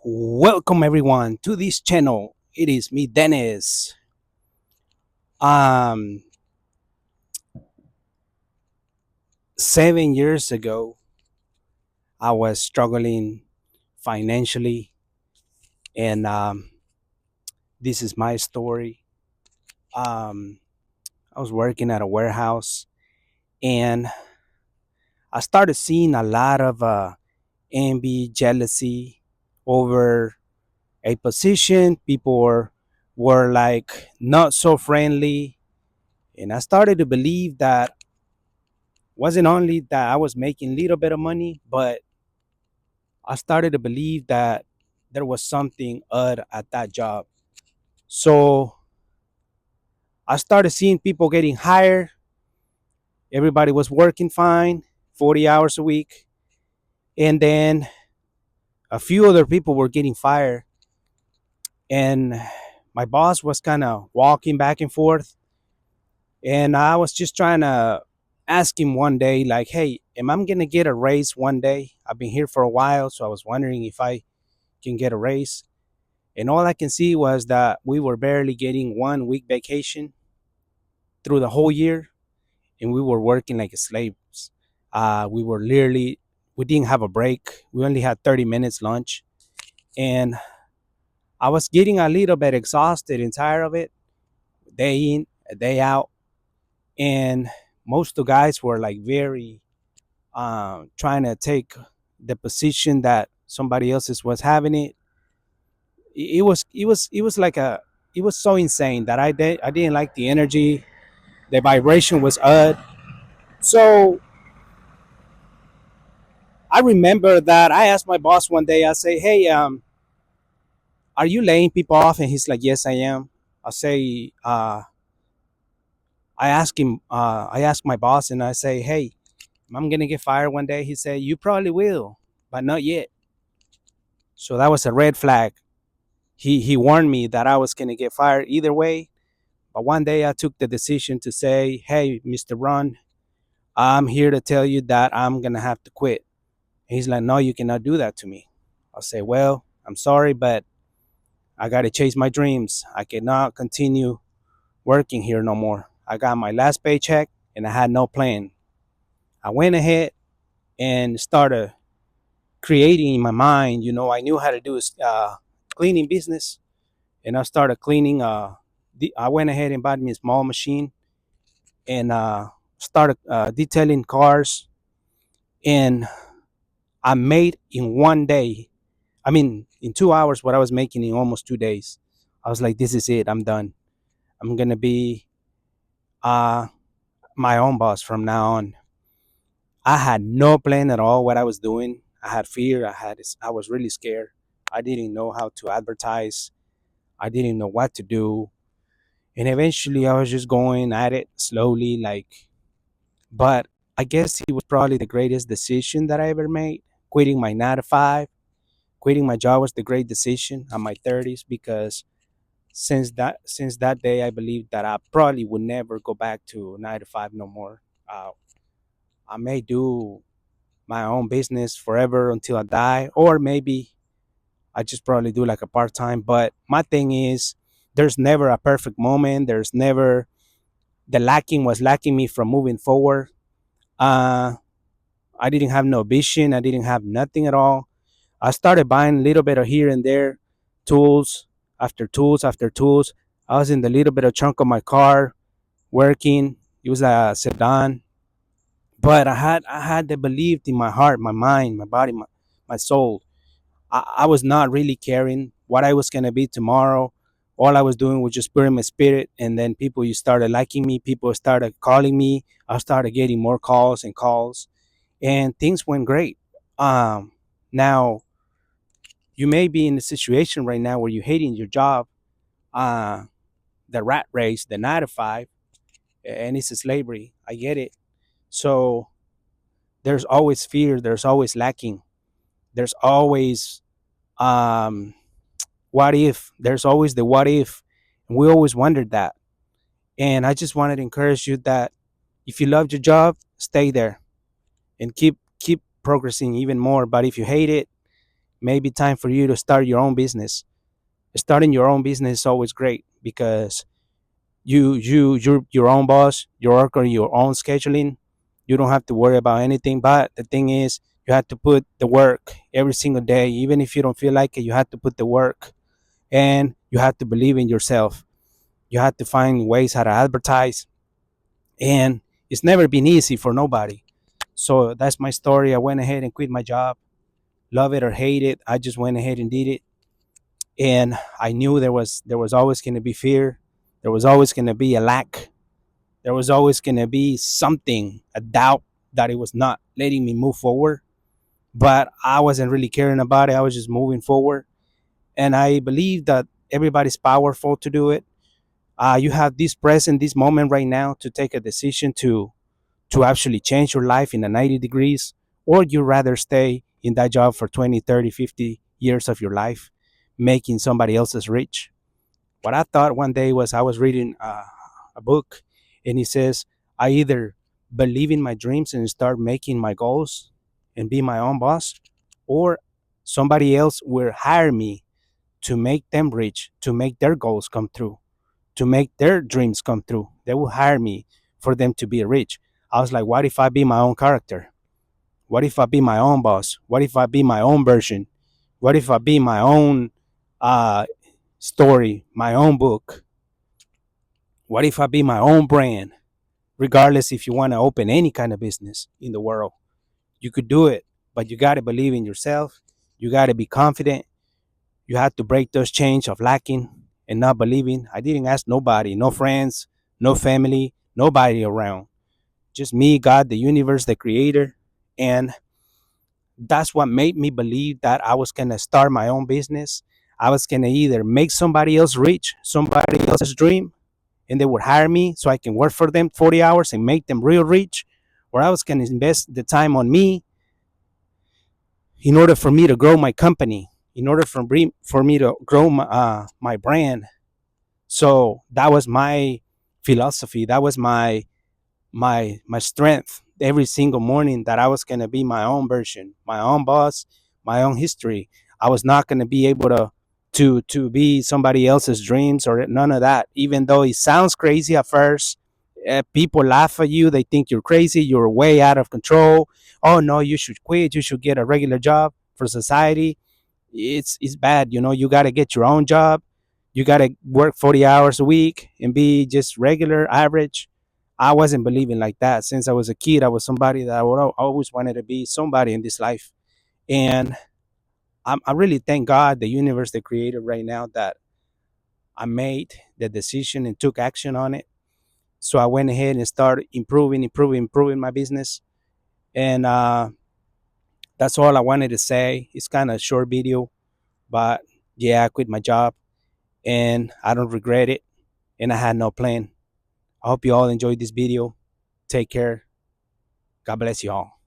Welcome everyone to this channel. It is me, Dennis. Um, 7 years ago, I was struggling financially, and this is my story. Um, I was working at a warehouse, and I started seeing a lot of envy, jealousy over a position. People were like not so friendly, and I started to believe that wasn't only that I was making little bit of money, but I started to believe that there was something odd at that job. So I started seeing people getting hired. Everybody was working fine, 40 hours a week. And then a few other people were getting fired. And my boss was kind of walking back and forth. And I was just trying to ask him one day, like, hey, am I going to get a raise one day? I've been here for a while. So I was wondering if I can get a raise. And all I can see was that we were barely getting 1 week vacation through the whole year, and we were working like slaves. We were literally, we didn't have a break. We only had 30 minutes lunch. And I was getting a little bit exhausted and tired of it, day in, day out. And most of the guys were like very trying to take the position that somebody else's was having it. It was like it was so insane that I didn't like the energy. The vibration was odd. So I remember that I asked my boss one day. I say, "Hey, are you laying people off?" And he's like, "Yes, I am." I say, I ask him. I ask my boss, and I say, "Hey, I'm gonna get fired one day." He said, "You probably will, but not yet." So that was a red flag. He warned me that I was gonna get fired either way. But one day I took the decision to say, "Hey, Mr. Ron, I'm here to tell you that I'm gonna have to quit." He's like, "No, you cannot do that to me." I'll say, "Well, I'm sorry, but I got to chase my dreams. I cannot continue working here no more. I got my last paycheck and I had no plan." I went ahead and started creating in my mind. I knew how to do cleaning business, and I started cleaning. I went ahead and bought me a small machine and started detailing cars. And I made in one day, I mean, in 2 hours, what I was making in almost 2 days. I was like, this is it. I'm done. I'm going to be uh, my own boss from now on. I had no plan at all what I was doing. I had fear. I was really scared. I didn't know how to advertise. I didn't know what to do. And eventually I was just going at it slowly, but I guess it was probably the greatest decision that I ever made. Quitting my 9 to 5, quitting my job was the great decision at my 30s, because since that day I believe that I probably would never go back to 9 to 5 no more. Uh, I may do my own business forever until I die, or maybe I just probably do like a part time. But my thing is, there's never a perfect moment. There's never the lacking was lacking me from moving forward. Uh, I didn't have no vision. I didn't have nothing at all. I started buying a little bit of here and there, tools after tools after tools. I was in the little bit of trunk of my car working. It was a sedan, but I had the belief in my heart, my mind, my body, my soul. I was not really caring what I was gonna be tomorrow. All I was doing was just putting my spirit, and then people you started liking me. People started calling me. I started getting more calls and calls, and things went great. Now you may be in a situation right now where you're hating your job, uh, the rat race, the 9 to 5, and it's a slavery. I get it. So there's always fear. There's always lacking. There's always um, what if. There's always the what if. And we always wondered that. And I just wanted to encourage you that if you love your job, stay there and keep progressing even more. But if you hate it, maybe time for you to start your own business. Starting your own business is always great because you're your own boss, you work on your own scheduling. You don't have to worry about anything. But the thing is, you have to put the work every single day. Even if you don't feel like it, you have to put the work, and you have to believe in yourself. You have to find ways how to advertise, and it's never been easy for nobody. So that's my story. I went ahead and quit my job. Love it or hate it, I just went ahead and did it. And I knew there was always going to be fear. There was always going to be a lack. There was always going to be something, a doubt that it was not letting me move forward. But I wasn't really caring about it. I was just moving forward. And I believe that everybody's powerful to do it. You have this present, this moment right now to take a decision to actually change your life in a 90 degrees, or you rather stay in that job for 20, 30, 50 years of your life, making somebody else's rich. What I thought one day was I was reading a book, and it says, I either believe in my dreams and start making my goals and be my own boss, or somebody else will hire me to make them rich, to make their goals come true, to make their dreams come true. They will hire me for them to be rich. I was like, what if I be my own character? What if I be my own boss? What if I be my own version? What if I be my own uh, story, my own book? What if I be my own brand? Regardless if you want to open any kind of business in the world, you could do it, but you got to believe in yourself. You got to be confident. You have to break those chains of lacking and not believing. I didn't ask nobody, no friends, no family, nobody around. Just me, God, the universe, the creator. And that's what made me believe that I was going to start my own business. I was going to either make somebody else rich, somebody else's dream, and they would hire me so I can work for them 40 hours and make them real rich, or I was going to invest the time on me in order for me to grow my company, in order for me to grow my brand. So that was my philosophy. That was my strength every single morning, that I was going to be my own version, my own boss, my own history. I was not going to be able to be somebody else's dreams or none of that. Even though it sounds crazy at first, people laugh at you. They think you're crazy. You're way out of control. Oh no, you should quit. You should get a regular job for society. It's bad. You got to get your own job. You got to work 40 hours a week and be just regular, average. I wasn't believing like that. Since I was a kid, I was somebody that always wanted to be somebody in this life. And I really thank God, the universe, the creator, right now, that I made the decision and took action on it. So I went ahead and started improving my business. And that's all I wanted to say. It's kind of a short video, but yeah, I quit my job and I don't regret it. And I had no plan. I hope you all enjoyed this video. Take care. God bless you all.